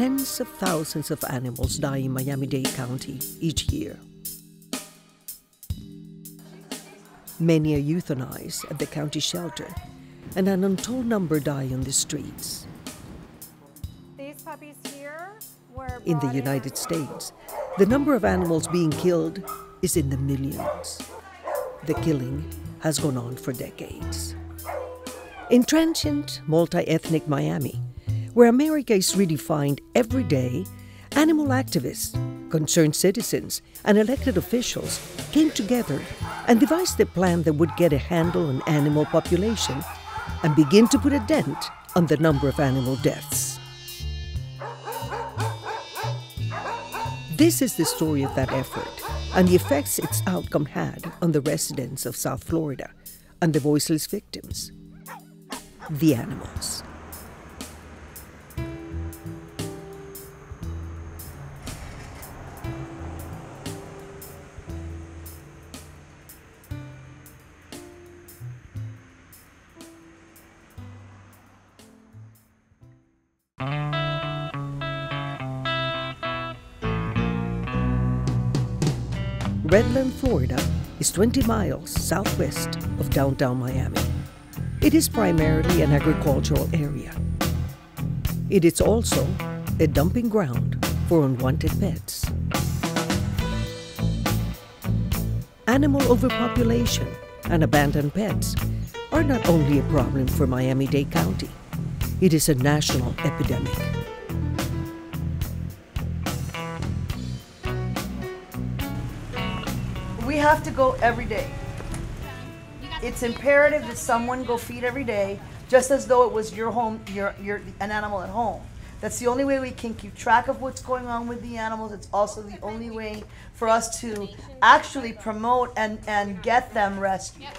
tens of thousands of animals die in Miami-Dade County each year. Many are euthanized at the county shelter, and an untold number die on the streets. These puppies here were In the United States, the number of animals being killed is in the millions. The killing has gone on for decades. In transient, multi-ethnic Miami, where America is redefined every day, animal activists, concerned citizens, and elected officials came together and devised a plan that would get a handle on animal population and begin to put a dent on the number of animal deaths. This is the story of that effort and the effects its outcome had on the residents of South Florida and the voiceless victims, the animals. Redland, Florida is 20 miles southwest of downtown Miami. It is primarily an agricultural area. It is also a dumping ground for unwanted pets. Animal overpopulation and abandoned pets are not only a problem for Miami-Dade County, it is a national epidemic. We have to go every day. It's imperative that someone go feed every day, just as though it was your home, an animal at home. That's the only way we can keep track of what's going on with the animals. It's also the only way for us to actually promote and get them rescued. Yep.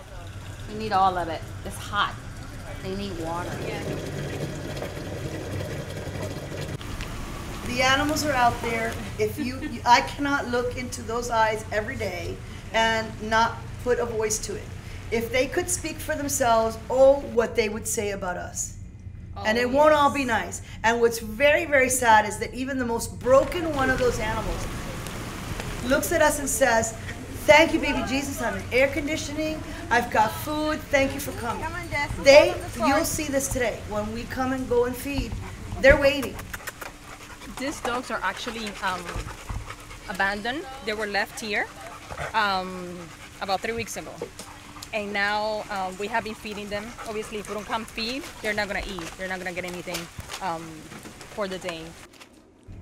We need all of it. It's hot. They need water. Yeah. The animals are out there. If I cannot look into those eyes every day and not put a voice to it. If they could speak for themselves, oh, what they would say about us. Oh, and it won't all be nice. And what's very, very sad is that even the most broken one of those animals looks at us and says, thank you, baby Jesus, I'm in air conditioning, I've got food, thank you for coming. You'll see this today. When we come and go and feed, they're waiting. These dogs are actually abandoned. They were left here about 3 weeks ago. And now we have been feeding them. Obviously, if we don't come feed, they're not gonna eat. They're not gonna get anything for the day.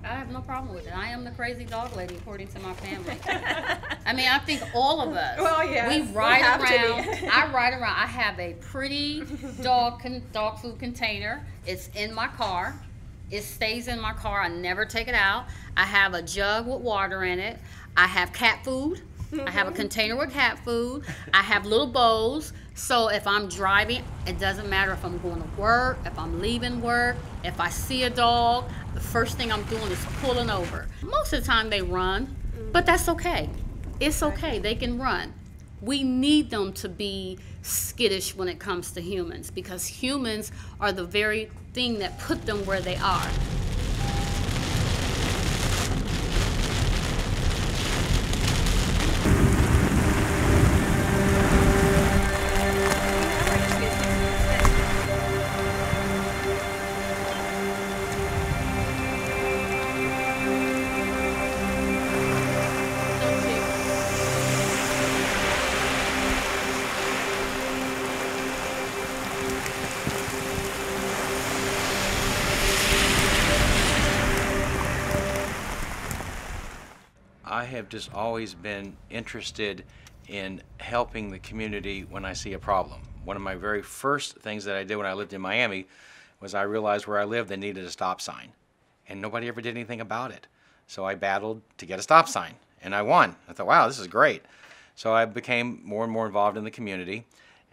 I have no problem with it. I am the crazy dog lady, according to my family. I mean, I think all of us, we ride around. I ride around. I have a pretty dog food container. It's in my car. It stays in my car. I never take it out. I have a jug with water in it. I have cat food. I have a container with cat food. I have little bowls. So if I'm driving, it doesn't matter if I'm going to work, if I'm leaving work, if I see a dog, the first thing I'm doing is pulling over. Most of the time they run, but that's okay. It's okay, they can run. We need them to be skittish when it comes to humans, because humans are the very thing that put them where they are. I have just always been interested in helping the community when I see a problem. One of my very first things that I did when I lived in Miami was I realized where I lived they needed a stop sign, and nobody ever did anything about it. So I battled to get a stop sign, and I won. I thought, wow, this is great. So I became more and more involved in the community,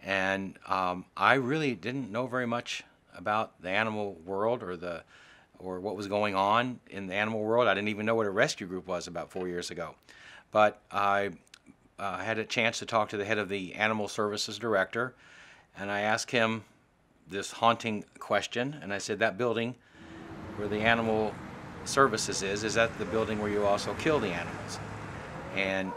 and I really didn't know very much about the animal world or what was going on in the animal world. I didn't even know what a rescue group was about 4 years ago. But I had a chance to talk to the head of the Animal Services Director, and I asked him this haunting question, and I said, that building where the animal Services is that the building where you also kill the animals? And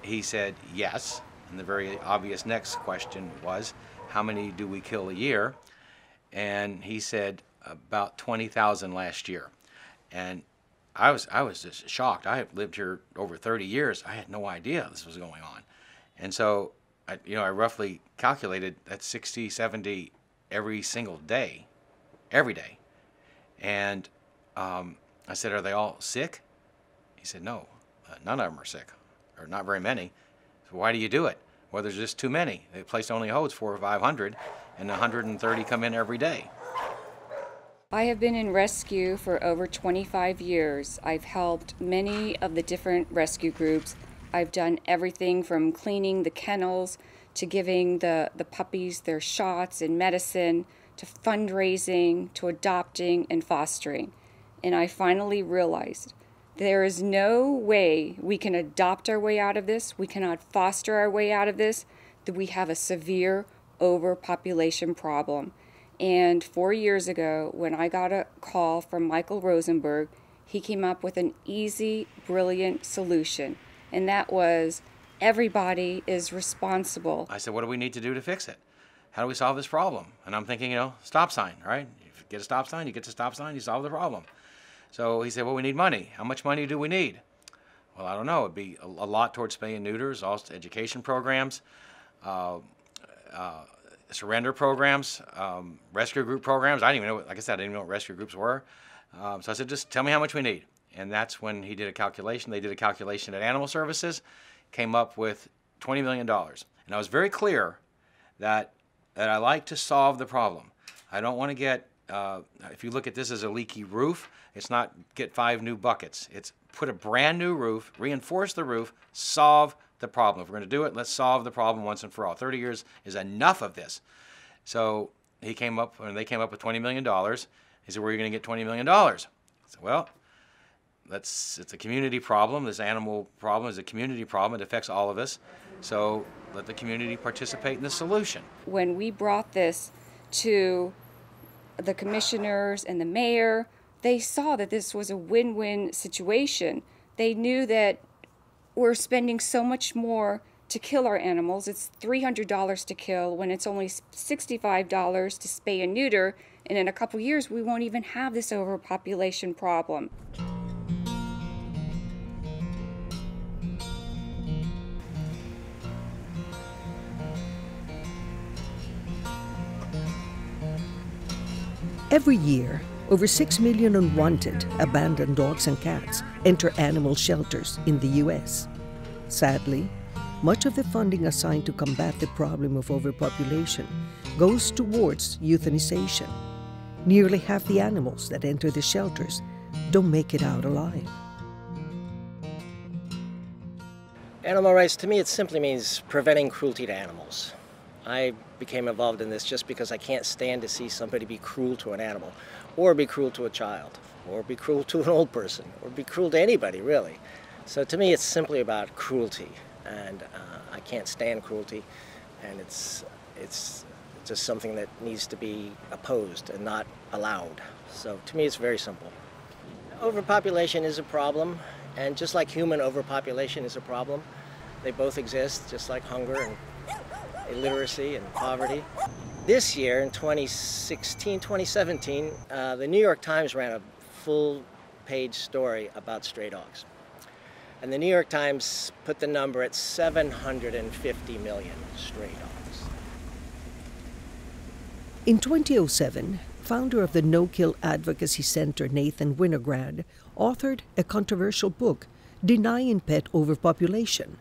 he said yes. And the very obvious next question was, how many do we kill a year? And he said about 20,000 last year. And I was just shocked. I have lived here over 30 years. I had no idea this was going on. And so, I roughly calculated that's 60, 70 every single day, every day. And I said, are they all sick? He said, no, none of them are sick, or not very many. So why do you do it? Well, there's just too many. The place only holds 400 or 500, and 130 come in every day. I have been in rescue for over 25 years. I've helped many of the different rescue groups. I've done everything from cleaning the kennels to giving the puppies their shots and medicine, to fundraising, to adopting and fostering. And I finally realized there is no way we can adopt our way out of this. We cannot foster our way out of this, that we have a severe overpopulation problem. And 4 years ago, when I got a call from Michael Rosenberg, he came up with an easy, brilliant solution. And that was, everybody is responsible. I said, what do we need to do to fix it? How do we solve this problem? And I'm thinking, stop sign, right? You get a stop sign, you get the stop sign, you solve the problem. So he said, well, we need money. How much money do we need? Well, I don't know. It'd be a lot towards spay and neuters, also education programs, surrender programs, rescue group programs. I didn't even know, like I said, I didn't even know what rescue groups were. So I said, just tell me how much we need. And that's when he did a calculation. They did a calculation at Animal Services, came up with $20 million. And I was very clear that I like to solve the problem. I don't want to get, if you look at this as a leaky roof, it's not get 5 new buckets. It's put a brand new roof, reinforce the roof, solve the problem. If we're going to do it, let's solve the problem once and for all. 30 years is enough of this. So they came up with $20 million. He said, where are you going to get $20 million? I said, well, it's a community problem. This animal problem is a community problem. It affects all of us. So let the community participate in the solution. When we brought this to the commissioners and the mayor, they saw that this was a win-win situation. They knew that we're spending so much more to kill our animals. It's $300 to kill when it's only $65 to spay and neuter, and in a couple years we won't even have this overpopulation problem. Every year, over 6 million unwanted, abandoned dogs and cats enter animal shelters in the U.S. Sadly, much of the funding assigned to combat the problem of overpopulation goes towards euthanization. Nearly half the animals that enter the shelters don't make it out alive. Animal rights, to me, it simply means preventing cruelty to animals. I became involved in this just because I can't stand to see somebody be cruel to an animal, or be cruel to a child, or be cruel to an old person, or be cruel to anybody, really. So to me, it's simply about cruelty, and I can't stand cruelty, and it's just something that needs to be opposed and not allowed. So to me, it's very simple. Overpopulation is a problem, and just like human overpopulation is a problem, they both exist, just like hunger and illiteracy and poverty. This year, in 2016, 2017, the New York Times ran a full-page story about stray dogs. And the New York Times put the number at 750 million stray dogs. In 2007, founder of the No-Kill Advocacy Center, Nathan Winograd, authored a controversial book, Denying Pet Overpopulation.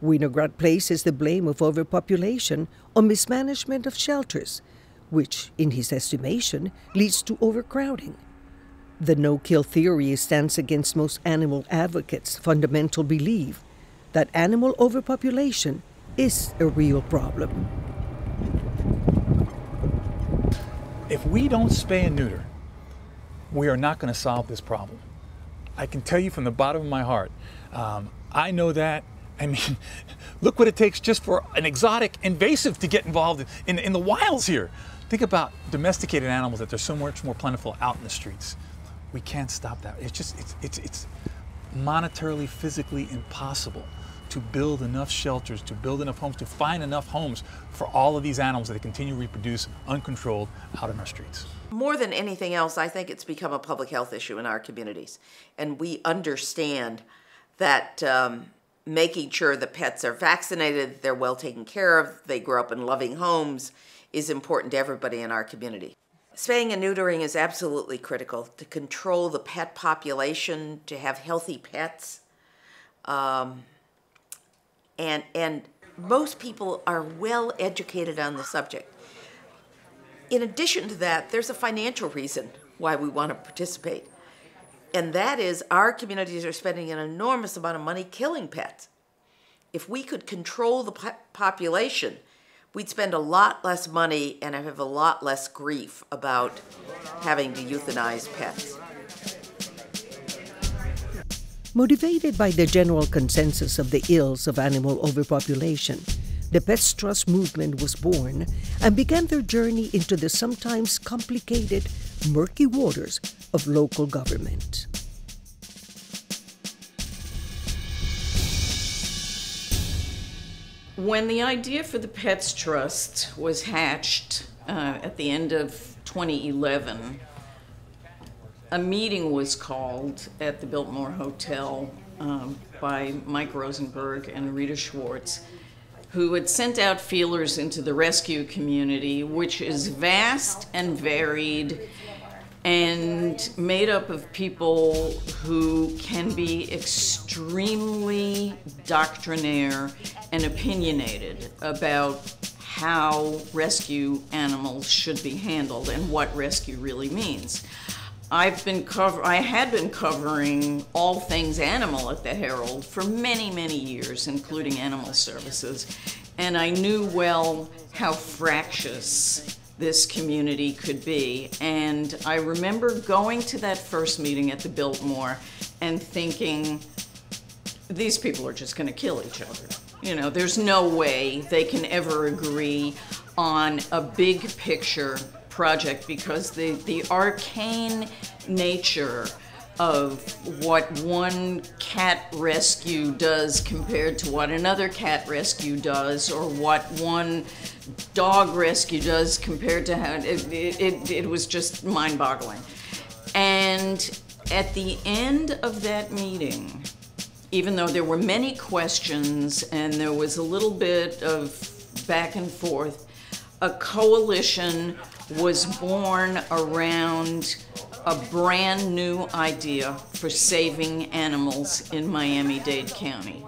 Winograd places the blame of overpopulation on mismanagement of shelters, which, in his estimation, leads to overcrowding. The no-kill theory stands against most animal advocates' fundamental belief that animal overpopulation is a real problem. If we don't spay and neuter, we are not going to solve this problem. I can tell you from the bottom of my heart, I know that. I mean, look what it takes just for an exotic invasive to get involved in the wilds here. Think about domesticated animals that they're so much more plentiful out in the streets. We can't stop that. It's just, it's monetarily, physically impossible to build enough shelters, to build enough homes, to find enough homes for all of these animals that continue to reproduce uncontrolled out in our streets. More than anything else, I think it's become a public health issue in our communities. And we understand that making sure the pets are vaccinated, they're well taken care of, they grow up in loving homes is important to everybody in our community. Spaying and neutering is absolutely critical to control the pet population, to have healthy pets. And most people are well educated on the subject. In addition to that, there's a financial reason why we want to participate. And that is our communities are spending an enormous amount of money killing pets. If we could control the population, we'd spend a lot less money and have a lot less grief about having to euthanize pets. Motivated by the general consensus of the ills of animal overpopulation, the Pets Trust movement was born and began their journey into the sometimes complicated, murky waters of local government. When the idea for the Pets Trust was hatched at the end of 2011, a meeting was called at the Biltmore Hotel by Mike Rosenberg and Rita Schwartz, who had sent out feelers into the rescue community, which is vast and varied and made up of people who can be extremely doctrinaire and opinionated about how rescue animals should be handled and what rescue really means. I had been covering all things animal at the Herald for many, many years, including animal services, and I knew well how fractious this community could be. And I remember going to that first meeting at the Biltmore and thinking, these people are just going to kill each other. You know, there's no way they can ever agree on a big picture project, because the arcane nature of what one cat rescue does compared to what another cat rescue does, or what one dog rescue does compared to how it was just mind-boggling. And at the end of that meeting, even though there were many questions and there was a little bit of back and forth, a coalition was born around a brand new idea for saving animals in Miami-Dade County.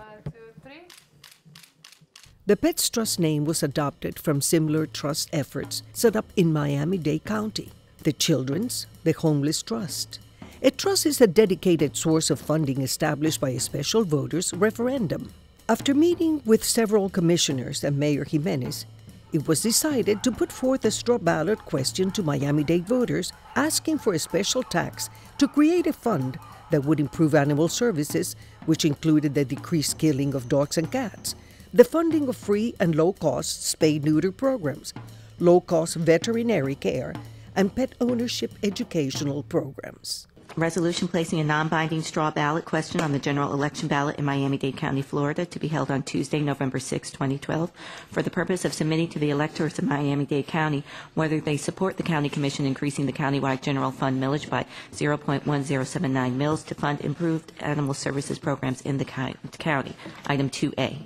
The Pets Trust name was adopted from similar trust efforts set up in Miami-Dade County, the Children's, the Homeless Trust. A trust is a dedicated source of funding established by a special voters' referendum. After meeting with several commissioners and Mayor Jimenez, it was decided to put forth a straw ballot question to Miami-Dade voters asking for a special tax to create a fund that would improve animal services, which included the decreased killing of dogs and cats, the funding of free and low-cost spay-neuter programs, low-cost veterinary care, and pet ownership educational programs. Resolution placing a non-binding straw ballot question on the general election ballot in Miami-Dade County, Florida, to be held on Tuesday, November 6, 2012, for the purpose of submitting to the electors of Miami-Dade County whether they support the County Commission increasing the countywide general fund millage by 0.1079 mils to fund improved animal services programs in the county. Item 2A.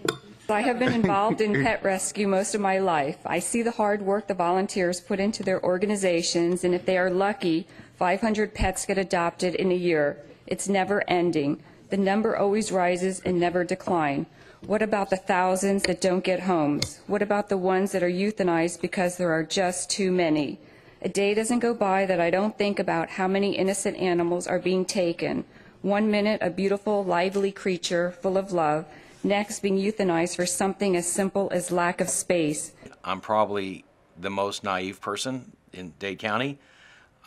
I have been involved in pet rescue most of my life. I see the hard work the volunteers put into their organizations, and if they are lucky, 500 pets get adopted in a year. It's never ending. The number always rises and never decline. What about the thousands that don't get homes? What about the ones that are euthanized because there are just too many? A day doesn't go by that I don't think about how many innocent animals are being taken. 1 minute, a beautiful, lively creature full of love, next being euthanized for something as simple as lack of space. I'm probably the most naive person in Dade County.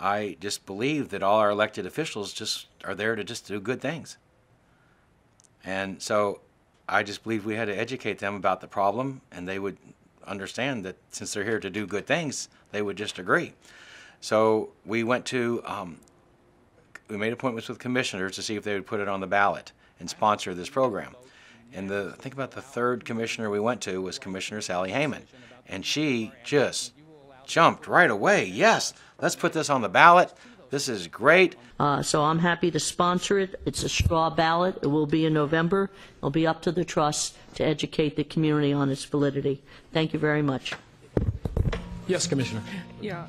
I just believe that all our elected officials just are there to just do good things. And so I just believe we had to educate them about the problem, and they would understand that since they're here to do good things, they would just agree. So we went to made appointments with commissioners to see if they would put it on the ballot and sponsor this program. And I think about the third commissioner we went to was Commissioner Sally Heyman. And she just jumped right away. Yes, let's put this on the ballot. This is great. So I'm happy to sponsor it. It's a straw ballot. It will be in November. It'll be up to the trust to educate the community on its validity. Thank you very much. Yes, Commissioner. Yeah.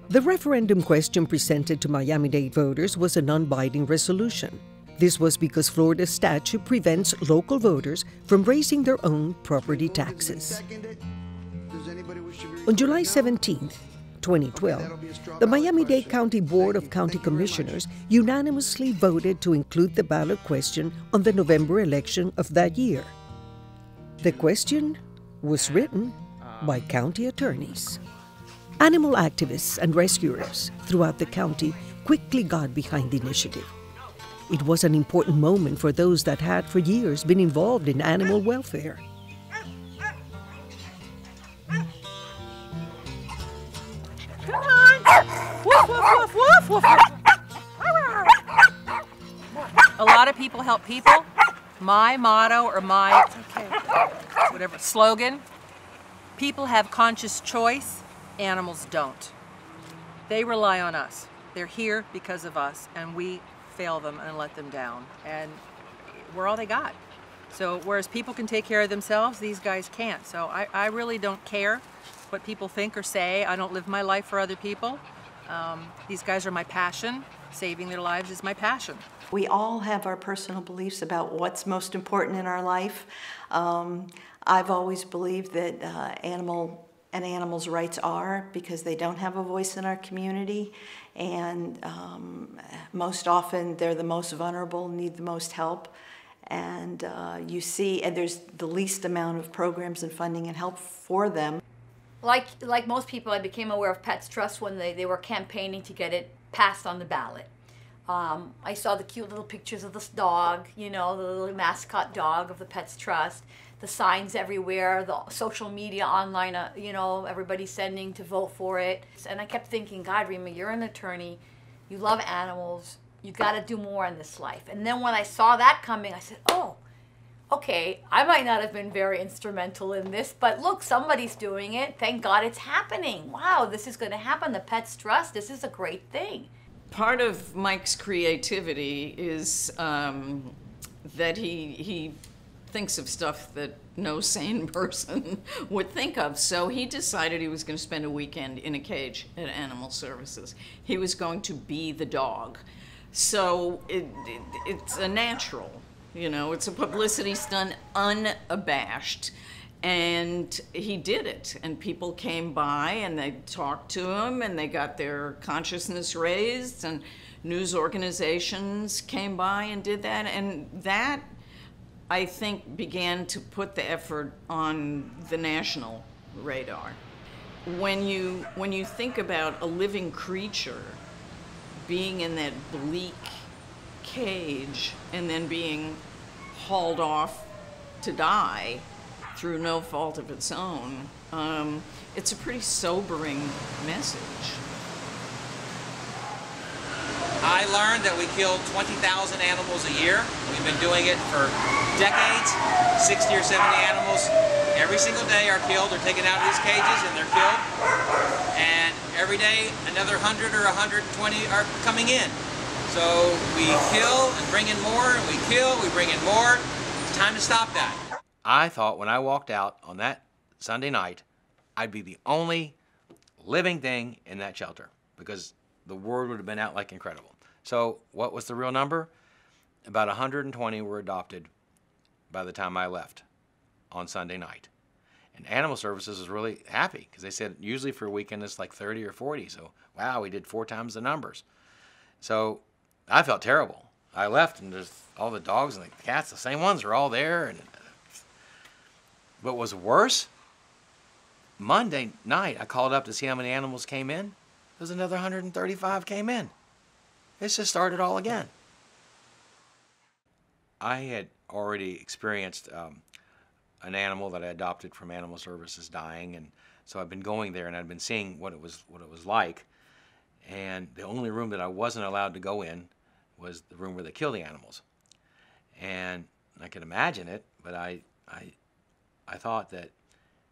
The referendum question presented to Miami-Dade voters was a non-binding resolution. This was because Florida's statute prevents local voters from raising their own property taxes. On July 17, 2012, the Miami-Dade County Board of County Commissioners unanimously voted to include the ballot question on the November election of that year. The question was written by county attorneys. Animal activists and rescuers throughout the county quickly got behind the initiative. It was an important moment for those that had for years been involved in animal welfare. Come on! Woof, woof, woof, woof, woof. A lot of people help people. My motto or my whatever slogan, people have conscious choice, animals don't. They rely on us. They're here because of us, and we fail them and let them down. And we're all they got. So whereas people can take care of themselves, these guys can't. So I really don't care what people think or say. I don't live my life for other people. These guys are my passion. Saving their lives is my passion. We all have our personal beliefs about what's most important in our life. I've always believed that animals' rights are because they don't have a voice in our community, and most often they're the most vulnerable, need the most help. And you see, and there's the least amount of programs and funding and help for them. Like most people, I became aware of Pets Trust when they were campaigning to get it passed on the ballot. I saw the cute little pictures of this dog, you know, the little mascot dog of the Pets Trust, the signs everywhere, the social media online, you know, everybody sending to vote for it. And I kept thinking, God, Rima, you're an attorney, you love animals, you got to do more in this life. And then when I saw that coming, I said, oh, okay, I might not have been very instrumental in this, but look, somebody's doing it. Thank God it's happening. Wow, this is going to happen. The Pets Trust, this is a great thing. Part of Mike's creativity is that he thinks of stuff that no sane person would think of. So he decided he was going to spend a weekend in a cage at Animal Services. He was going to be the dog. So it's a natural, you know, it's a publicity stunt, unabashed. And he did it, and people came by and they talked to him and they got their consciousness raised, and news organizations came by and did that, and that, I think, began to put the effort on the national radar. When you think about a living creature being in that bleak cage and then being hauled off to die through no fault of its own, it's a pretty sobering message. I learned that we kill 20,000 animals a year. We've been doing it for decades. 60 or 70 animals every single day are killed. They're taken out of these cages and they're killed. And every day another 100 or 120 are coming in. So we kill and bring in more, and we kill, we bring in more. It's time to stop that. I thought when I walked out on that Sunday night, I'd be the only living thing in that shelter, because the word would have been out like incredible. So what was the real number? About 120 were adopted by the time I left on Sunday night. And Animal Services was really happy because they said usually for a weekend it's like 30 or 40. So wow, we did 4 times the numbers. So I felt terrible. I left and there's all the dogs and the cats, the same ones are all there. And what was worse, Monday night I called up to see how many animals came in. There's another 135 came in. It's just started all again. I had already experienced an animal that I adopted from Animal Services dying, and so I've been going there and I've been seeing what it was like. And the only room that I wasn't allowed to go in was the room where they kill the animals. And I can imagine it, but I thought that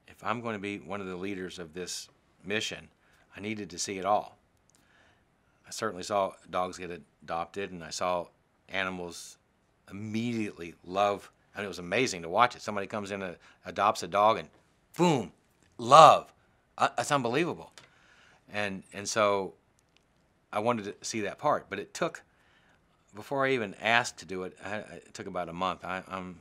if I'm going to be one of the leaders of this mission, I needed to see it all. I certainly saw dogs get adopted, and I saw animals immediately love. I mean, it was amazing to watch it. Somebody comes in, adopts a dog, and boom, love. That's unbelievable. And so I wanted to see that part, but it took, before I even asked to do it, it took about a month. I'm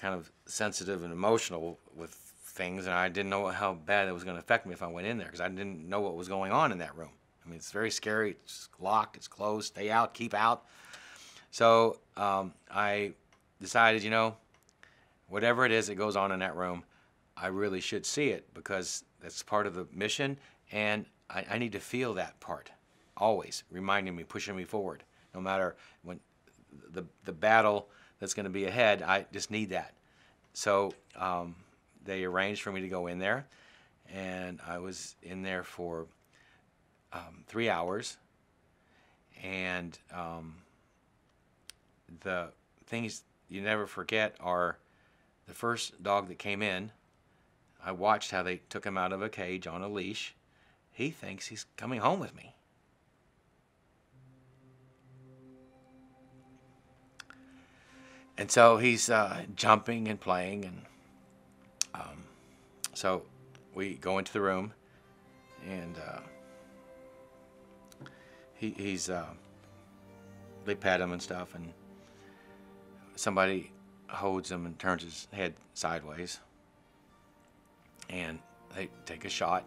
kind of sensitive and emotional with things, and I didn't know how bad it was going to affect me if I went in there, because I didn't know what was going on in that room. I mean, it's very scary. It's locked, it's closed, stay out, keep out. So I decided, you know, whatever it is that goes on in that room, I really should see it, because that's part of the mission, and I need to feel that part, always reminding me, pushing me forward. No matter when the battle that's going to be ahead, I just need that. So they arranged for me to go in there, and I was in there for 3 hours. And the things you never forget are the first dog that came in, I watched how they took him out of a cage on a leash. He thinks he's coming home with me. And so he's jumping and playing, and so we go into the room, and they pet him and stuff, and somebody holds him and turns his head sideways, and they take a shot,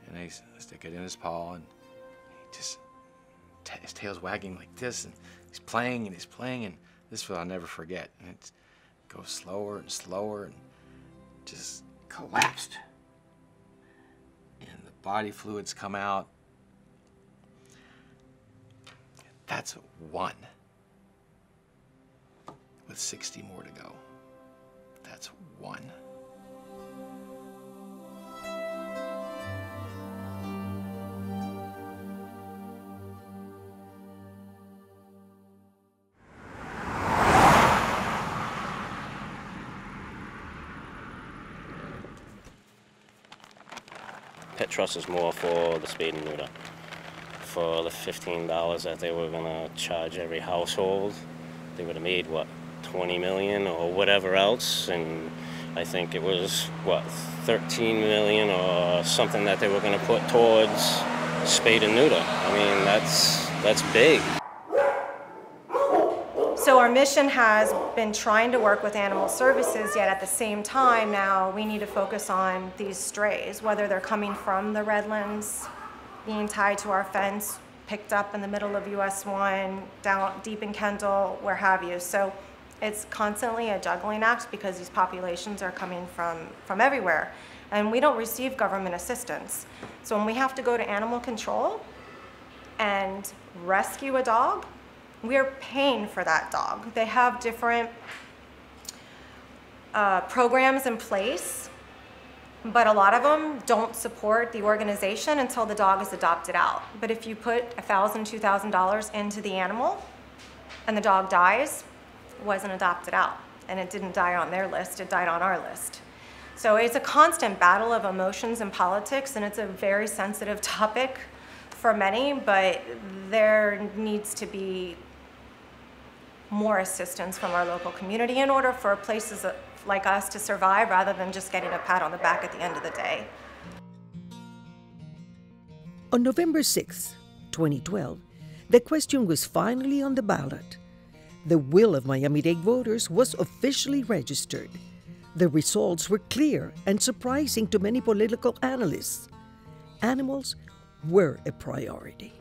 and they stick it in his paw, and he just, his tail's wagging like this, and he's playing, and this is what I'll never forget. And it goes slower and slower, and just collapsed, and the body fluids come out. That's one, with 60 more to go. That's one. Pet trust is more for the spay and neuter. For the $15 that they were going to charge every household, they would have made, what, 20 million or whatever else, and I think it was, what, 13 million or something that they were going to put towards spay and neuter. I mean, that's big. So our mission has been trying to work with animal services, yet at the same time now we need to focus on these strays, whether they're coming from the Redlands, being tied to our fence, picked up in the middle of US 1, down deep in Kendall, where have you. So it's constantly a juggling act, because these populations are coming from everywhere, and we don't receive government assistance. So when we have to go to animal control and rescue a dog, we're paying for that dog. They have different programs in place, but a lot of them don't support the organization until the dog is adopted out. But if you put $1,000, $2,000 into the animal and the dog dies, it wasn't adopted out, and it didn't die on their list, it died on our list. So it's a constant battle of emotions and politics, and it's a very sensitive topic for many, but there needs to be more assistance from our local community in order for places like us to survive, rather than just getting a pat on the back at the end of the day. On November 6, 2012, the question was finally on the ballot. The will of Miami-Dade voters was officially registered. The results were clear and surprising to many political analysts. Animals were a priority.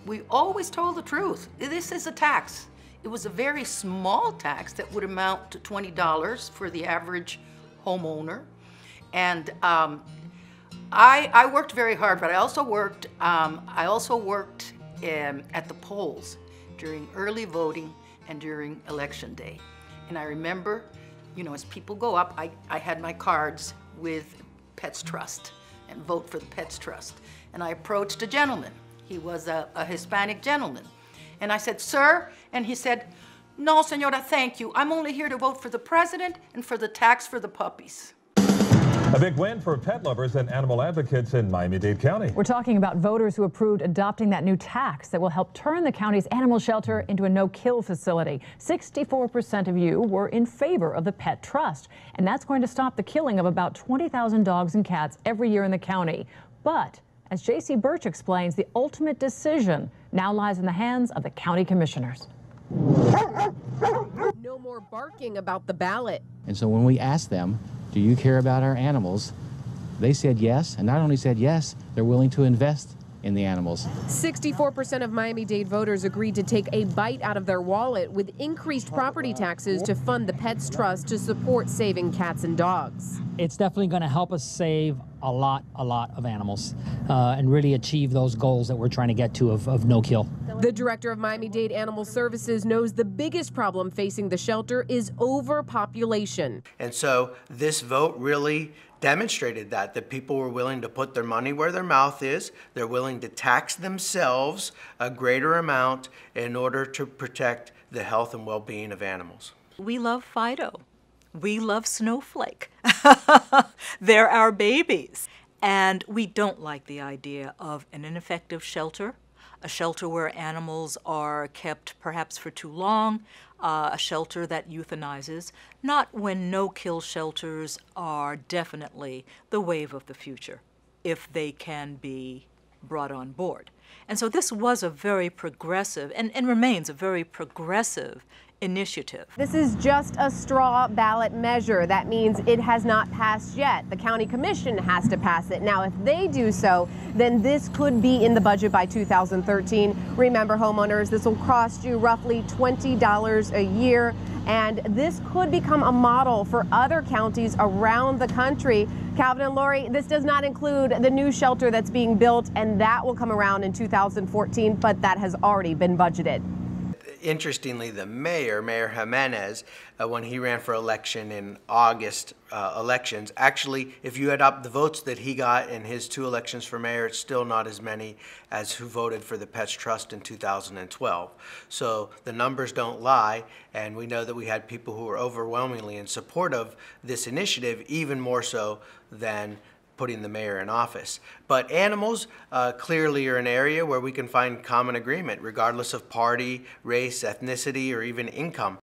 We always told the truth. This is a tax. It was a very small tax that would amount to $20 for the average homeowner. And I worked very hard, but I also worked at the polls during early voting and during election day. And I remember, you know, as people go up, I had my cards with Pets Trust. and vote for the Pets Trust. And I approached a gentleman. He was a Hispanic gentleman. And I said, sir, and he said, no, senora, thank you. I'm only here to vote for the president and for the tax for the puppies. A big win for pet lovers and animal advocates in Miami-Dade County. We're talking about voters who approved adopting that new tax that will help turn the county's animal shelter into a no-kill facility. 64% of you were in favor of the Pet Trust, and that's going to stop the killing of about 20,000 dogs and cats every year in the county. But as J.C. Birch explains, the ultimate decision now lies in the hands of the county commissioners. No more barking about the ballot. And so when we asked them, do you care about our animals? They said yes, and not only said yes, they're willing to invest in the animals. 64% of Miami-Dade voters agreed to take a bite out of their wallet with increased property taxes to fund the Pets Trust to support saving cats and dogs. It's definitely going to help us save a lot of animals and really achieve those goals that we're trying to get to of no kill. The director of Miami-Dade Animal Services knows the biggest problem facing the shelter is overpopulation. And so this vote really demonstrated that people were willing to put their money where their mouth is. They're willing to tax themselves a greater amount in order to protect the health and well-being of animals. We love Fido. We love Snowflake. They're our babies. And we don't like the idea of an ineffective shelter, a shelter where animals are kept perhaps for too long, a shelter that euthanizes, not when no-kill shelters are definitely the wave of the future, if they can be brought on board. And so this was a very progressive, and remains a very progressive initiative. This is just a straw ballot measure. That means it has not passed yet. The county commission has to pass it. Now, if they do so, then this could be in the budget by 2013. Remember, homeowners, this will cost you roughly $20 a year, and this could become a model for other counties around the country. Calvin and Lori, this does not include the new shelter that's being built, and that will come around in 2014, but that has already been budgeted. Interestingly, the mayor, Mayor Jimenez, when he ran for election in August elections, actually, if you add up the votes that he got in his 2 elections for mayor, it's still not as many as who voted for the Pets Trust in 2012. So the numbers don't lie, and we know that we had people who were overwhelmingly in support of this initiative, even more so than putting the mayor in office. But animals clearly are an area where we can find common agreement, regardless of party, race, ethnicity, or even income.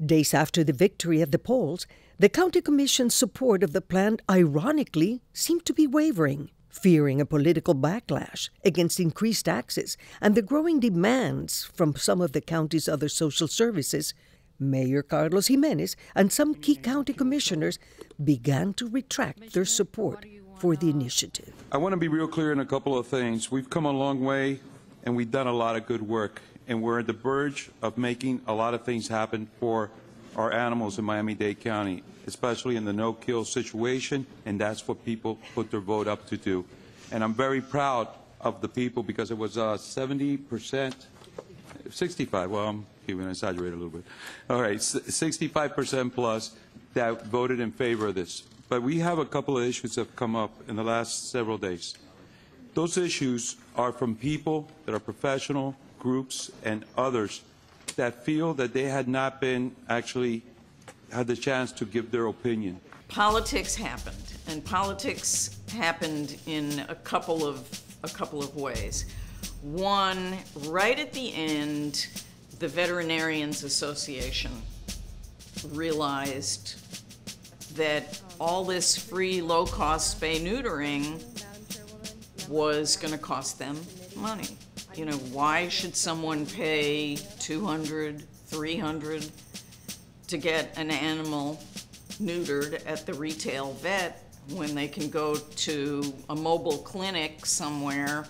Days after the victory at the polls, the county commission's support of the plan ironically seemed to be wavering. Fearing a political backlash against increased taxes and the growing demands from some of the county's other social services, Mayor Carlos Jimenez and some key county commissioners began to retract their support for the initiative. I want to be real clear in a couple of things. We've come a long way, and we've done a lot of good work, and we're at the verge of making a lot of things happen for our animals in Miami-Dade County, especially in the no-kill situation, and that's what people put their vote up to do. And I'm very proud of the people because it was 70%, 65, well, I'm even exaggerated a little bit. All right, 65% plus that voted in favor of this. But we have a couple of issues that have come up in the last several days. Those issues are from people that are professional, groups, and others that feel that they had not been actually had the chance to give their opinion. Politics happened, and politics happened in a couple of ways. One, right at the end, the Veterinarians Association realized that all this free, low-cost spay-neutering was going to cost them money. You know, why should someone pay $200, $300 to get an animal neutered at the retail vet when they can go to a mobile clinic somewhere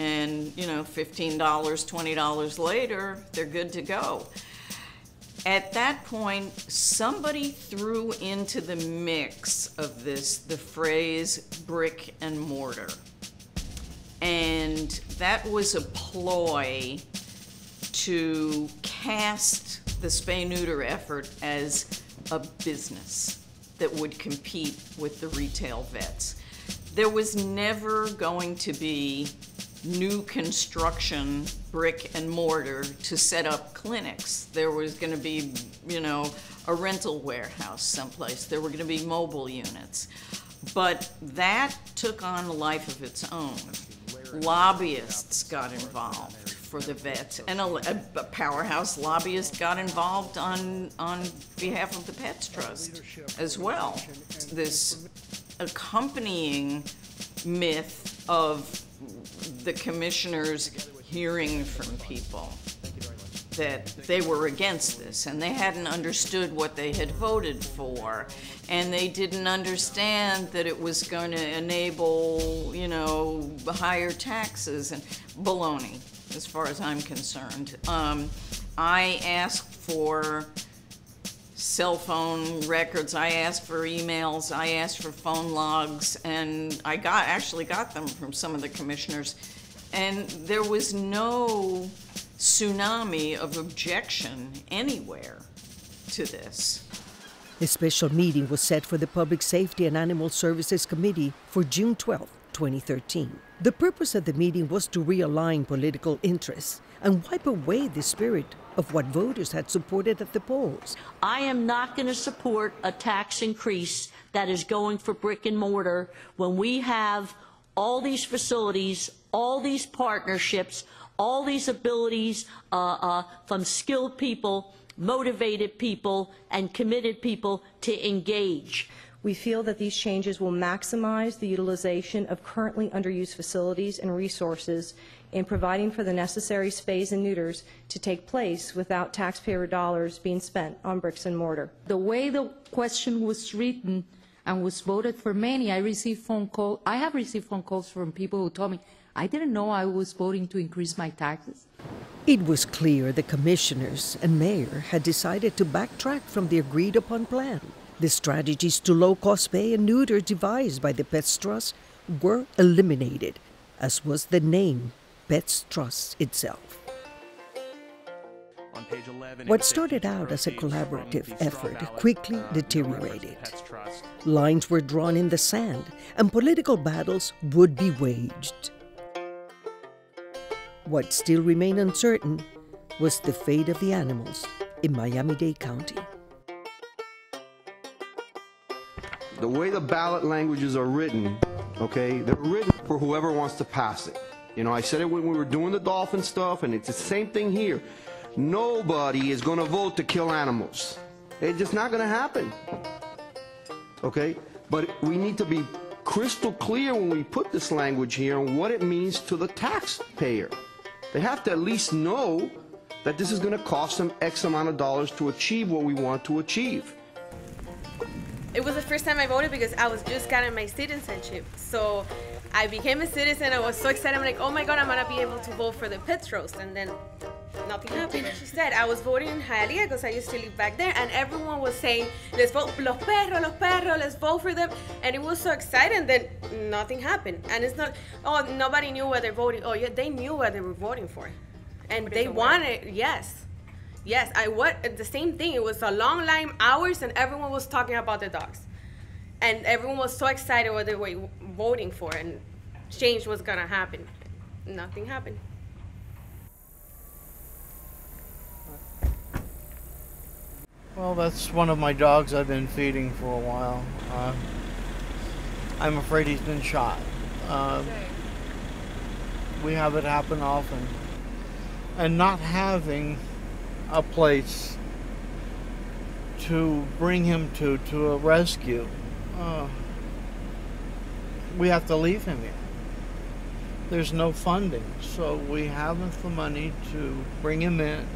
and, you know, $15, $20 later, they're good to go. At that point, somebody threw into the mix of this the phrase brick and mortar. And that was a ploy to cast the spay-neuter effort as a business that would compete with the retail vets. There was never going to be new construction, brick and mortar, to set up clinics. There was going to be, you know, a rental warehouse someplace. There were going to be mobile units. But that took on a life of its own. Lobbyists got involved for the vets, and a powerhouse lobbyist got involved on behalf of the Pets Trust as well. This accompanying myth of the commissioners hearing from people that they were against this, and they hadn't understood what they had voted for, and they didn't understand that it was going to enable, you know, higher taxes, and baloney, as far as I'm concerned. I asked for cell phone records, I asked for emails, I asked for phone logs, and I actually got them from some of the commissioners, and there was no tsunami of objection anywhere to this. A special meeting was set for the Public Safety and Animal Services Committee for June 12, 2013. The purpose of the meeting was to realign political interests and wipe away the spirit of what voters had supported at the polls. I am not going to support a tax increase that is going for brick and mortar when we have all these facilities, all these partnerships, all these abilities from skilled people, motivated people, and committed people to engage. We feel that these changes will maximize the utilization of currently underused facilities and resources in providing for the necessary spays and neuters to take place without taxpayer dollars being spent on bricks and mortar. The way the question was written and was voted for many, I have received phone calls from people who told me, I didn't know I was voting to increase my taxes. It was clear the commissioners and mayor had decided to backtrack from the agreed-upon plan. The strategies to low-cost spay and neuter devised by the Pets Trust were eliminated, as was the name Pets Trust itself. On page 11, what started out as a collaborative effort quickly deteriorated. Lines were drawn in the sand, and political battles would be waged. What still remained uncertain was the fate of the animals in Miami-Dade County. The way the ballot languages are written, okay, they're written for whoever wants to pass it. You know, I said it when we were doing the dolphin stuff, and it's the same thing here. Nobody is going to vote to kill animals. It's just not going to happen. Okay? But we need to be crystal clear when we put this language here on what it means to the taxpayer. They have to at least know that this is going to cost them X amount of dollars to achieve what we want to achieve. It was the first time I voted because I was just getting my citizenship. So I became a citizen. I was so excited. I'm like, oh my God, I'm going to be able to vote for the Pets Trust. And then nothing happened. She said, I was voting in Hialeah because I used to live back there. And everyone was saying, let's vote, los perros, let's vote for them. And it was so exciting. And then nothing happened. And it's not, oh, nobody knew what they're voting. Oh, yeah, they knew what they were voting for. And they wanted, yes. Yes, the same thing. It was a long line, hours, and everyone was talking about the dogs. And everyone was so excited what they were voting for, and change was gonna happen. Nothing happened. Well, that's one of my dogs I've been feeding for a while. I'm afraid he's been shot. We have it happen often. And not having a place to bring him to a rescue, we have to leave him here. There's no funding, so we haven't the money to bring him in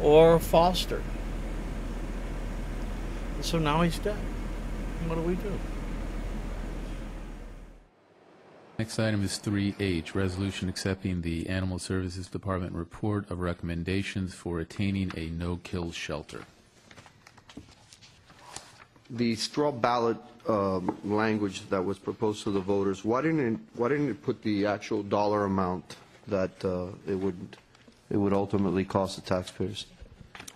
or foster. So now he's dead. What do we do? Next item is 3H, resolution accepting the Animal Services Department report of recommendations for attaining a no-kill shelter. The straw ballot language that was proposed to the voters, why didn't it put the actual dollar amount that it would ultimately cost the taxpayers?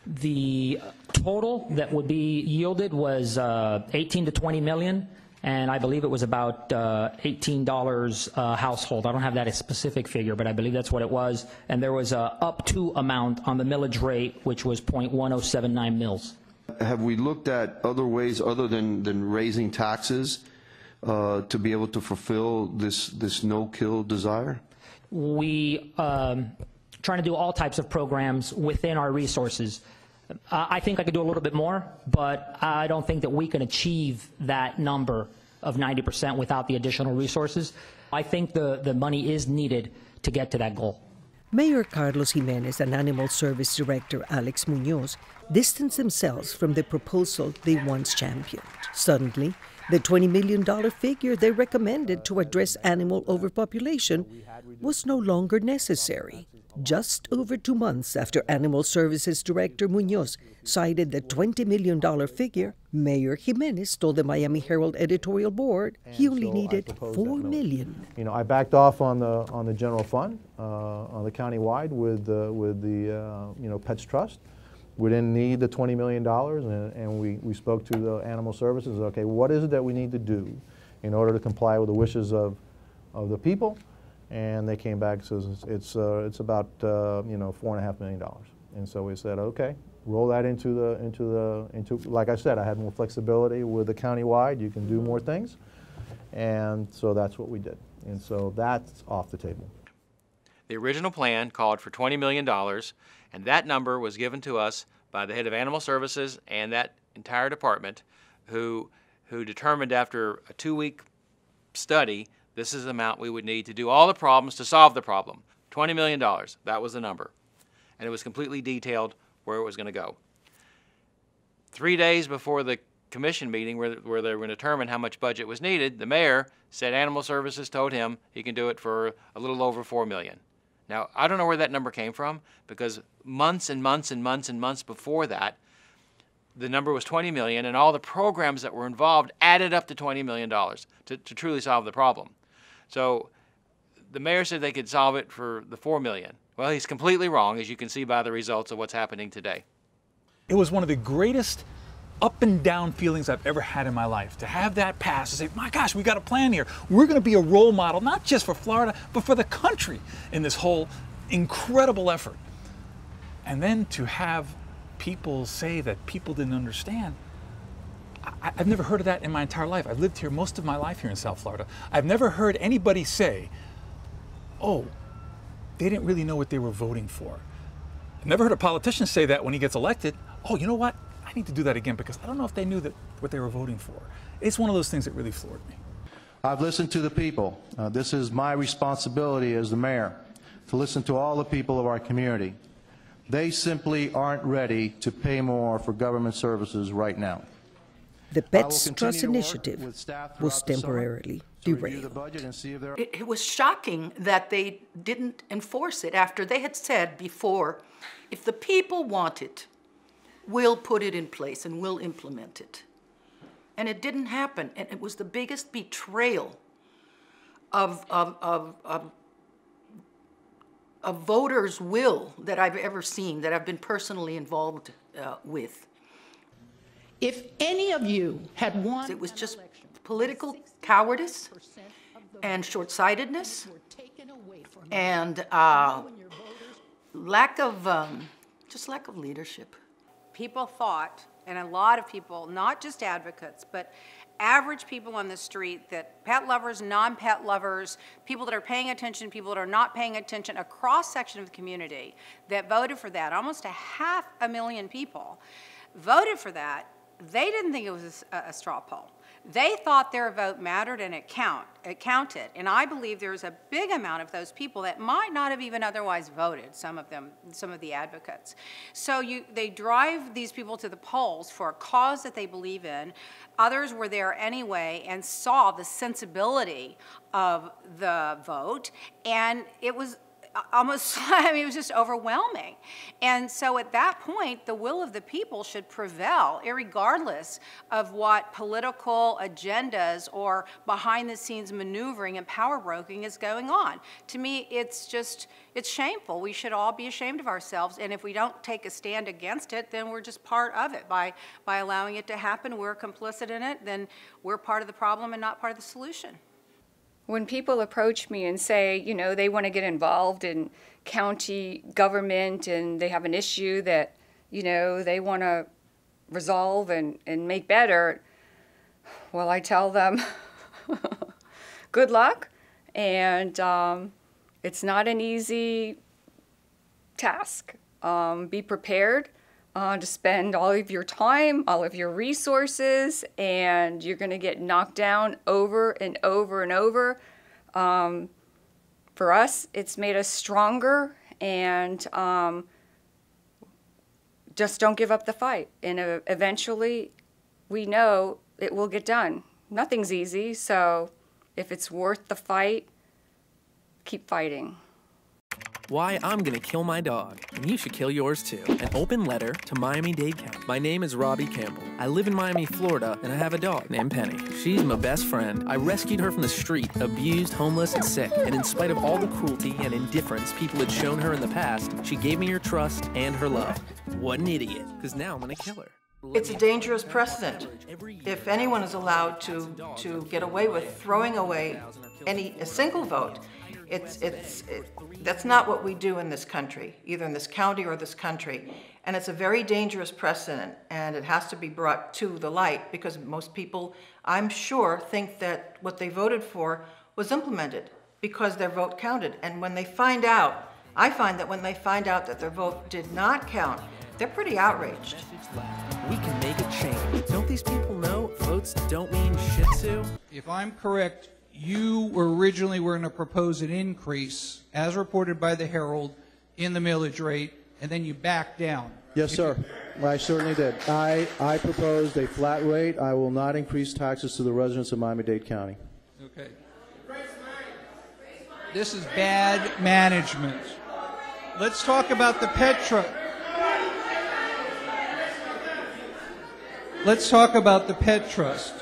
The total that would be yielded was 18 to 20 million. and I believe it was about $18 a household. I don't have that specific figure, but I believe that's what it was. And there was a up to amount on the millage rate, which was .1079 mils. Have we looked at other ways other than raising taxes to be able to fulfill this no-kill desire? We trying to do all types of programs within our resources. I think I could do a little bit more, but I don't think that we can achieve that number of 90% without the additional resources. I think the money is needed to get to that goal. Mayor Carlos Jimenez and Animal Service Director Alex Munoz distanced themselves from the proposal they once championed. Suddenly, the $20 million figure they recommended to address animal overpopulation was no longer necessary. Just over 2 months after Animal Services Director Munoz cited the $20 million figure, Mayor Jimenez told the Miami Herald editorial board he only needed $4 million. You know, I backed off on the general fund, on the countywide with the Pets Trust. We didn't need the $20 million, and we spoke to the Animal Services. Okay, what is it that we need to do in order to comply with the wishes of the people? And they came back and says it's about $4.5 million. And so we said, okay, roll that into like I said, I had more flexibility with the countywide. You can do more things, and so that's what we did. And so that's off the table. The original plan called for $20 million, and that number was given to us by the head of Animal Services and that entire department, who determined after a 2-week study, this is the amount we would need to do all the problems to solve the problem. $20 million, that was the number. And it was completely detailed where it was going to go. 3 days before the commission meeting where they were going to determine how much budget was needed, the mayor said Animal Services told him he can do it for a little over $4 million. Now, I don't know where that number came from, because months and months and months and months before that, the number was $20 million, and all the programs that were involved added up to $20 million to truly solve the problem. So the mayor said they could solve it for the $4 million. Well, he's completely wrong, as you can see by the results of what's happening today. It was one of the greatest up and down feelings I've ever had in my life, to have that pass and say, my gosh, we got a plan here. We're going to be a role model, not just for Florida, but for the country in this whole incredible effort. And then to have people say that people didn't understand, I've never heard of that in my entire life. I've lived here most of my life here in South Florida. I've never heard anybody say, oh, they didn't really know what they were voting for. I've never heard a politician say that when he gets elected, oh, you know what? I need to do that again because I don't know if they knew what they were voting for. It's one of those things that really floored me. I've listened to the people. This is my responsibility as the mayor, to listen to all the people of our community. They simply aren't ready to pay more for government services right now. The Pets Trust initiative was temporarily derailed. It was shocking that they didn't enforce it after they had said before, if the people want it, we'll put it in place and we'll implement it. And it didn't happen, and it was the biggest betrayal of voters' will that I've ever seen, that I've been personally involved with. If any of you had won, it was just political cowardice and short-sightedness and lack of leadership. People thought, and a lot of people, not just advocates, but average people on the street, that pet lovers, non-pet lovers, people that are paying attention, people that are not paying attention, a cross-section of the community that voted for that, almost 500,000 people voted for that. They didn't think it was a straw poll. They thought their vote mattered and it counted. And I believe there's a big amount of those people that might not have even otherwise voted, some of them, some of the advocates. So they drive these people to the polls for a cause that they believe in. Others were there anyway and saw the sensibility of the vote, and it was almost, I mean, it was just overwhelming. And so at that point, the will of the people should prevail, irregardless of what political agendas or behind-the-scenes maneuvering and power broking is going on. To me, it's shameful. We should all be ashamed of ourselves, and if we don't take a stand against it, then we're just part of it. By allowing it to happen, we're complicit in it, then we're part of the problem and not part of the solution. When people approach me and say, you know, they want to get involved in county government and they have an issue that, you know, they want to resolve and make better, well, I tell them, good luck. And it's not an easy task. Be prepared to spend all of your time, all of your resources, and you're going to get knocked down over and over and over. For us, it's made us stronger, and just don't give up the fight. And eventually, we know it will get done. Nothing's easy, so if it's worth the fight, keep fighting. Why I'm gonna kill my dog, and you should kill yours too. An open letter to Miami Dade County. My name is Robbie Campbell. I live in Miami, Florida, and I have a dog named Penny. She's my best friend. I rescued her from the street, abused, homeless, and sick. And in spite of all the cruelty and indifference people had shown her in the past, she gave me her trust and her love. What an idiot, because now I'm gonna kill her. It's a dangerous precedent. If anyone is allowed to get away with throwing away a single vote, that's not what we do in this country, either in this county or this country. And it's a very dangerous precedent, and it has to be brought to the light because most people, I'm sure, think that what they voted for was implemented because their vote counted. And when they find out, I find that when they find out that their vote did not count, they're pretty outraged. We can make a change. Don't these people know votes don't mean shit to? If I'm correct, you originally were going to propose an increase, as reported by the Herald, in the millage rate, and then you backed down. Yes, sir. I certainly did. I proposed a flat rate. I will not increase taxes to the residents of Miami-Dade County. Okay. This is bad management. Let's talk about the pet trust. Let's talk about the pet trust.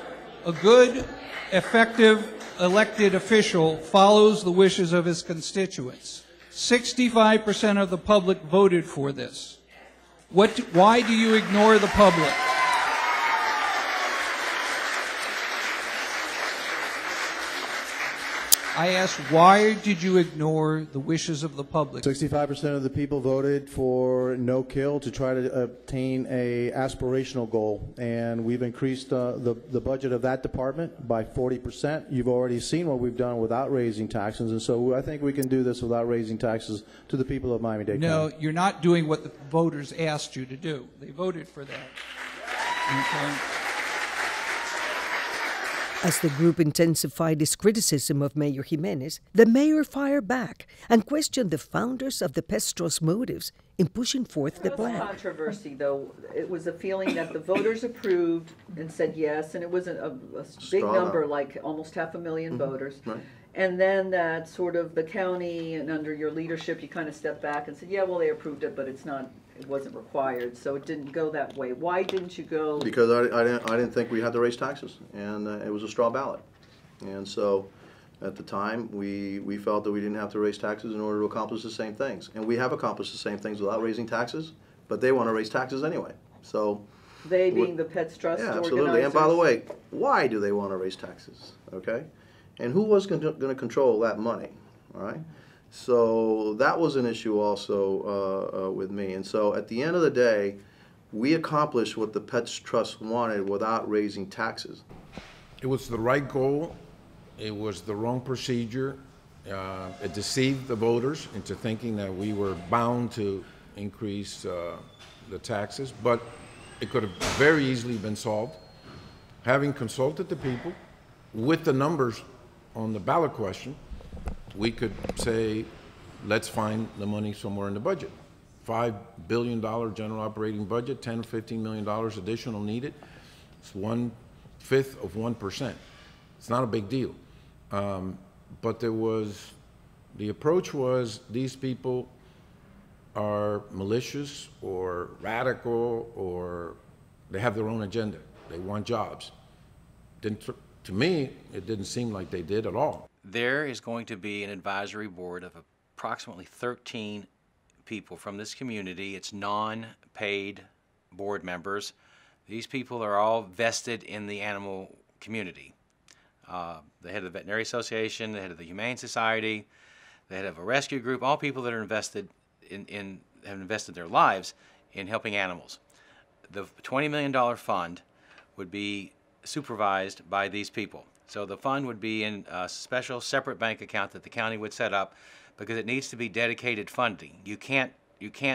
A good, effective elected official follows the wishes of his constituents. 65% of the public voted for this. Why do you ignore the public? I asked, why did you ignore the wishes of the public? 65% of the people voted for no kill to try to obtain a aspirational goal, and we've increased the budget of that department by 40%. You've already seen what we've done without raising taxes, and so I think we can do this without raising taxes to the people of Miami-Dade County. No, you're not doing what the voters asked you to do. They voted for that. Okay. As the group intensified its criticism of Mayor Jimenez, the mayor fired back and questioned the founders of the Pets Trust motives in pushing forth the plan. Controversy, though. It was a feeling that the voters approved and said yes, and it wasn't a big number, like almost 500,000 voters. Right. And then that sort of the county, and under your leadership, you kind of stepped back and said, yeah, well, they approved it, but it wasn't required, so it didn't go that way. Why didn't you go? Because I didn't think we had to raise taxes, and it was a straw ballot. And so at the time, we felt that we didn't have to raise taxes in order to accomplish the same things. And we have accomplished the same things without raising taxes, but they want to raise taxes anyway. So they being the Pets Trust organizers. Absolutely. And by the way, why do they want to raise taxes? Okay? And who was going to control that money? All right? So that was an issue also with me. And so at the end of the day, we accomplished what the Pets Trust wanted without raising taxes. It was the right goal. It was the wrong procedure. It deceived the voters into thinking that we were bound to increase the taxes, but it could have very easily been solved. Having consulted the people with the numbers on the ballot question, we could say, let's find the money somewhere in the budget. $5 billion general operating budget, $10 or $15 million additional needed. It's 1/5 of 1%. It's not a big deal. But there was The approach was these people are malicious or radical or they have their own agenda. They want jobs. To me, it didn't seem like they did at all. There is going to be an advisory board of approximately 13 people from this community. It's non-paid board members. These people are all vested in the animal community. The head of the Veterinary Association, the head of the Humane Society, the head of a rescue group, all people that are invested have invested their lives in helping animals. The $20 million fund would be supervised by these people. So the fund would be in a special separate bank account that the county would set up because it needs to be dedicated funding. You can't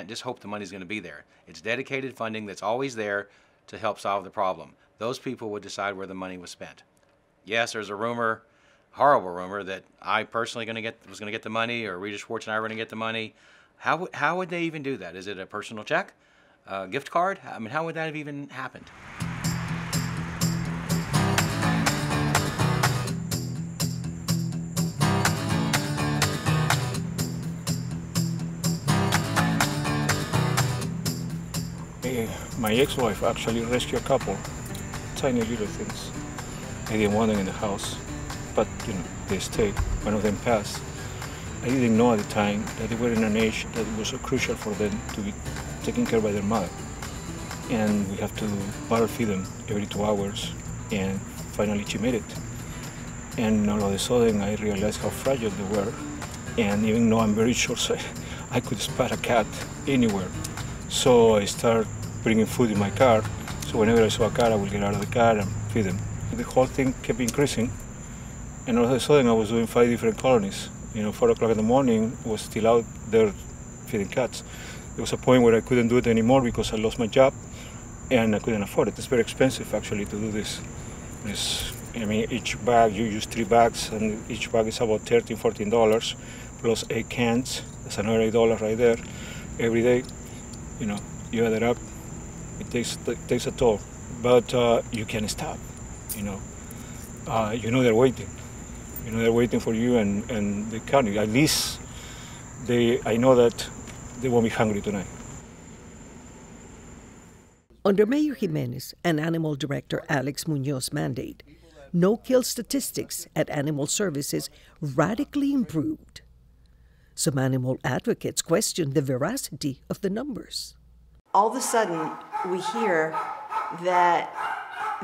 just hope the money's going to be there. It's dedicated funding that's always there to help solve the problem. Those people would decide where the money was spent. Yes, there's a rumor, horrible rumor, that I personally was going to get the money, or Rita Schwartz and I were going to get the money. How would they even do that? Is it a personal check, a gift card? I mean, how would that have even happened? My ex-wife actually rescued a couple, tiny little things. I didn't want them in the house, but they stayed. One of them passed. I didn't know at the time that they were in an age that it was so crucial for them to be taken care of by their mother. And we have to bottle feed them every 2 hours, and finally she made it. And all of a sudden I realized how fragile they were, and even though I'm very short-sighted, I could spot a cat anywhere. So I started bringing food in my car, so whenever I saw a cat, I would get out of the car and feed them. The whole thing kept increasing, and all of a sudden I was doing 5 different colonies. 4 o'clock in the morning, I was still out there feeding cats. There was a point where I couldn't do it anymore because I lost my job, and I couldn't afford it. It's very expensive, actually, to do this. I mean, each bag, you use 3 bags, and each bag is about $13, $14, plus 8 cans. That's another $8 right there. Every day, you add it up. It takes a toll, but you can't stop. They're waiting. They're waiting for you and the county. At least I know that they won't be hungry tonight. Under Mayor Jimenez and Animal Director Alex Muñoz's mandate, no-kill statistics at Animal Services radically improved. Some animal advocates questioned the veracity of the numbers. All of a sudden, we hear that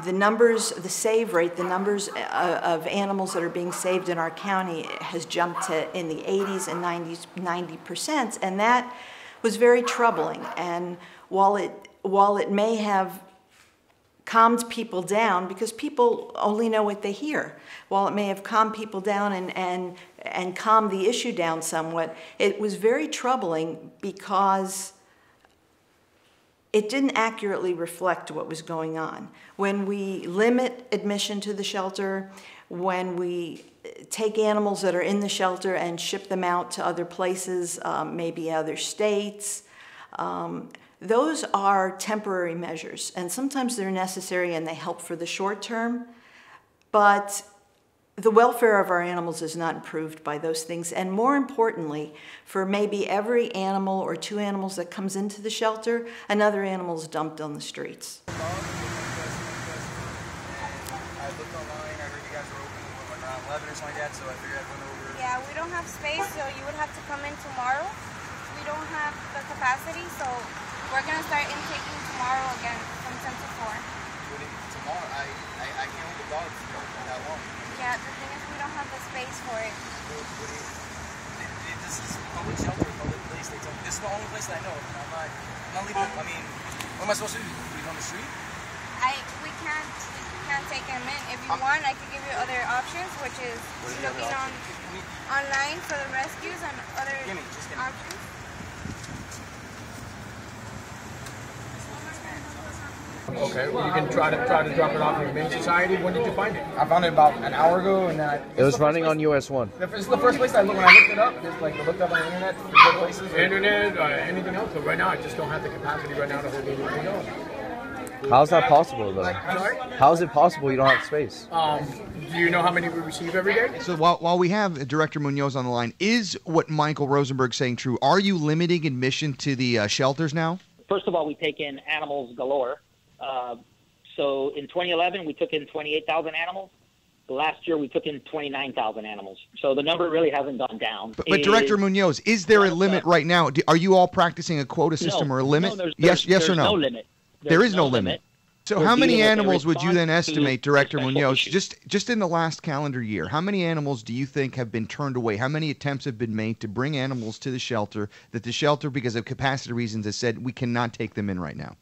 the numbers, the save rate, the numbers of animals that are being saved in our county has jumped to in the 80s and 90%, and that was very troubling. And while it may have calmed people down, because people only know what they hear, while it may have calmed people down and calmed the issue down somewhat, it was very troubling because it didn't accurately reflect what was going on. When we limit admission to the shelter, when we take animals that are in the shelter and ship them out to other places, maybe other states, those are temporary measures. And sometimes they're necessary and they help for the short term, but the welfare of our animals is not improved by those things. And more importantly, for maybe every animal or 2 animals that comes into the shelter, another animal is dumped on the streets. I looked online, I heard you guys were open around 11 or something like that, so I figured I'd run over. Yeah, we don't have space, so you would have to come in tomorrow. We don't have the capacity, so we're going to start intaking tomorrow again from 10 to 4. Tomorrow? I can't hold the dogs for that long. Yeah, the thing is we don't have the space for it. This is public shelter, public place. This is the only place that I know of. I'm not leaving. I mean, what am I supposed to do? Leave on the street? We can't take him in. If you want, I could give you other options, which is looking online for the rescues and other options. Okay, well, you can try to drop it off in the Humane Society. When did you find it? I found it about an hour ago, and it was running on US 1. It's the first place I looked when I looked it up. Just I looked up on the internet for good places. Internet, anything else. So right now, I just don't have the capacity right now to hold anything else. How's that possible, though? Sorry? How is it possible you don't have space? Do you know how many we receive every day? So while we have Director Munoz on the line, is what Michael Rosenberg saying true? Are you limiting admission to the shelters now? First of all, we take in animals galore. So in 2011, we took in 28,000 animals. Last year, we took in 29,000 animals. So the number really hasn't gone down. But Director Munoz, is there a limit right now? Are you all practicing a quota system or a limit? No, yes or no? No limit. There is no limit. So how many animals would you then estimate, Director Munoz, just in the last calendar year, how many animals do you think have been turned away? How many attempts have been made to bring animals to the shelter that the shelter, because of capacity reasons, has said we cannot take them in right now?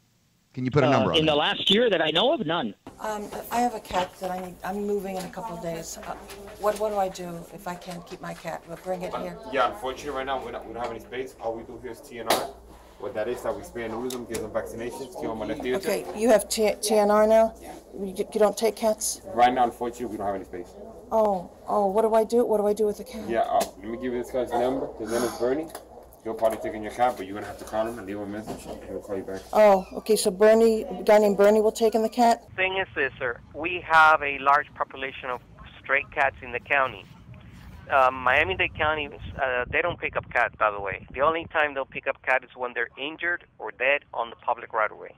Can you put a number on it? In the last year that I know of, none. I have a cat that I'm moving in a couple of days. What do I do if I can't keep my cat? We'll bring it here. Yeah, unfortunately right now we don't have any space. All we do here is TNR. What that is that we spay and neuter them, give them vaccinations, keep them on the theater. Okay, you have TNR now? You don't take cats? Right now, unfortunately, we don't have any space. Oh, what do I do? What do I do with the cat? Yeah, let me give you this guy's number. His name is Bernie. He'll probably take in your cat, but you're going to have to call him and leave him a message, and he'll call you back. Oh, okay, so Bernie, a guy named Bernie will take in the cat? Thing is this, sir. We have a large population of stray cats in the county. Miami Dade County, they don't pick up cats, by the way. The only time they'll pick up cats is when they're injured or dead on the public right-of-way.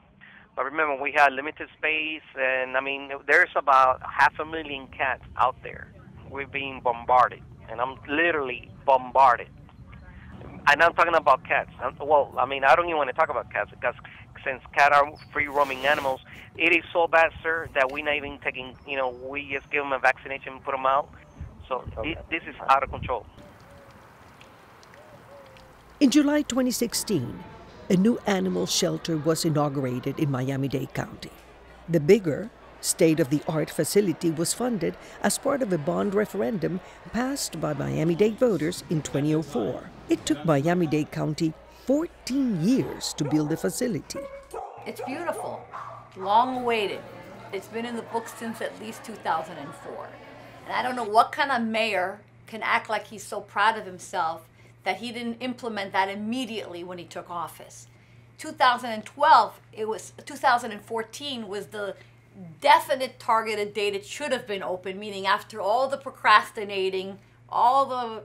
But remember, we have limited space, and I mean, there's about 500,000 cats out there. We're being bombarded, and I'm literally bombarded. And I'm talking about cats. Well, I mean, I don't even want to talk about cats because since cats are free-roaming animals, it is so bad, sir, that we're not even taking, we just give them a vaccination and put them out. So this is out of control. In July 2016, a new animal shelter was inaugurated in Miami-Dade County. The bigger, state-of-the-art facility was funded as part of a bond referendum passed by Miami-Dade voters in 2004. It took Miami-Dade County 14 years to build the facility. It's beautiful, long awaited. It's been in the books since at least 2004. And I don't know what kind of mayor can act like he's so proud of himself that he didn't implement that immediately when he took office. 2014 was the definite targeted date it should have been open, meaning after all the procrastinating, all the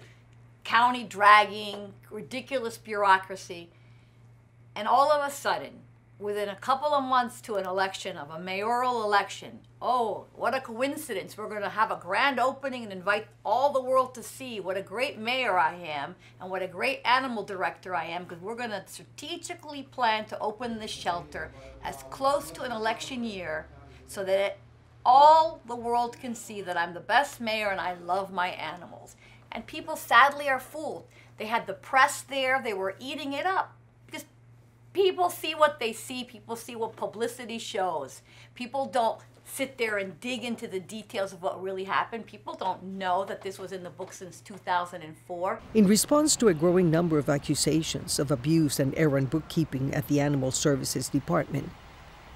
county dragging, ridiculous bureaucracy, and all of a sudden, within a couple of months to an election, of a mayoral election, oh, what a coincidence. We're going to have a grand opening and invite all the world to see what a great mayor I am and what a great animal director I am, because we're going to strategically plan to open this shelter as close to an election year so that all the world can see that I'm the best mayor and I love my animals. And people sadly are fooled. They had the press there, they were eating it up. Because people see what they see, people see what publicity shows. People don't sit there and dig into the details of what really happened. People don't know that this was in the book since 2004. In response to a growing number of accusations of abuse and errant bookkeeping at the Animal Services Department,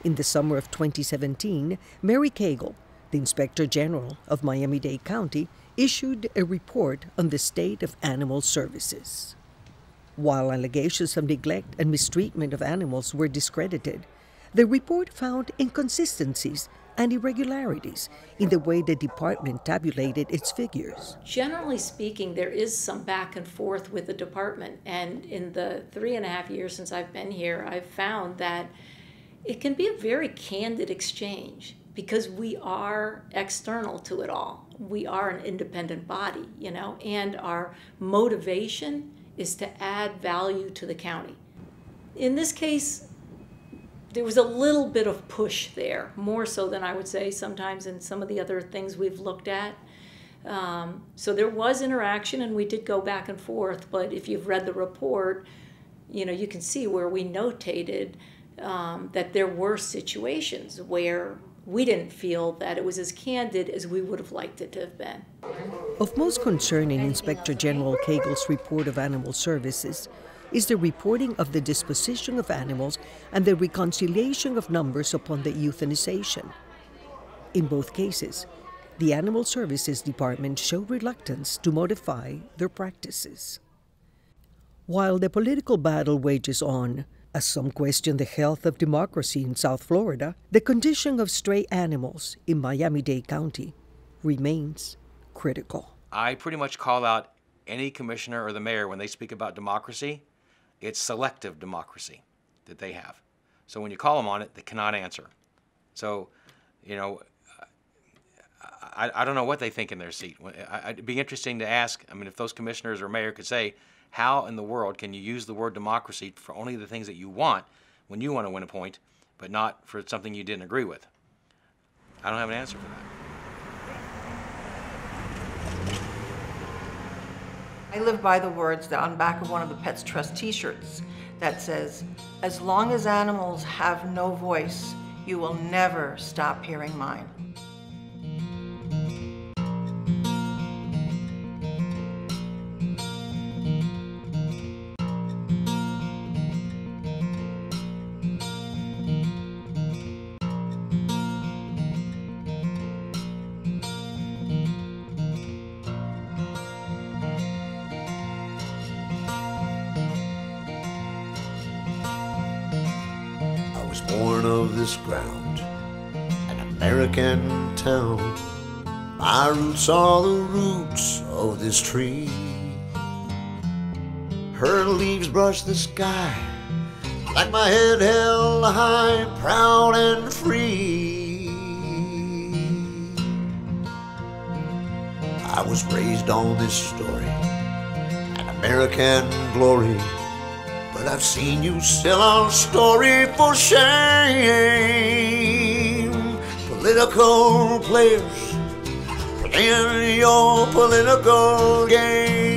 in the summer of 2017, Mary Cagle, the Inspector General of Miami-Dade County, issued a report on the state of animal services. While allegations of neglect and mistreatment of animals were discredited, the report found inconsistencies and irregularities in the way the department tabulated its figures. Generally speaking, there is some back and forth with the department, and in the 3.5 years since I've been here, I've found that it can be a very candid exchange because we are external to it all. We are an independent body, and our motivation is to add value to the county. In this case, there was a little bit of push there, more so than I would say sometimes in some of the other things we've looked at. So there was interaction and we did go back and forth, but if you've read the report, you can see where we notated that there were situations where we didn't feel that it was as candid as we would have liked it to have been. Of most concern in Inspector General Cagle's report of animal services is the reporting of the disposition of animals and the reconciliation of numbers upon the euthanization. In both cases, the Animal Services Department showed reluctance to modify their practices. While the political battle wages on, As some question the health of democracy in South Florida, the condition of stray animals in Miami-Dade County remains critical. I pretty much call out any commissioner or the mayor when they speak about democracy. It's selective democracy that they have. So when you call them on it, they cannot answer. So, you know, I don't know what they think in their seat. It'd be interesting to ask, I mean, if those commissioners or mayor could say, how in the world can you use the word democracy for only the things that you want when you want to win a point, but not for something you didn't agree with? I don't have an answer for that. I live by the words that on the back of one of the Pets Trust t-shirts that says, as long as animals have no voice, you will never stop hearing mine. Born of this ground, an American town. My roots are the roots of this tree. Her leaves brush the sky like my head held high, proud and free. I was raised on this story, an American glory. But I've seen you sell our story for shame. Political players playing your political game.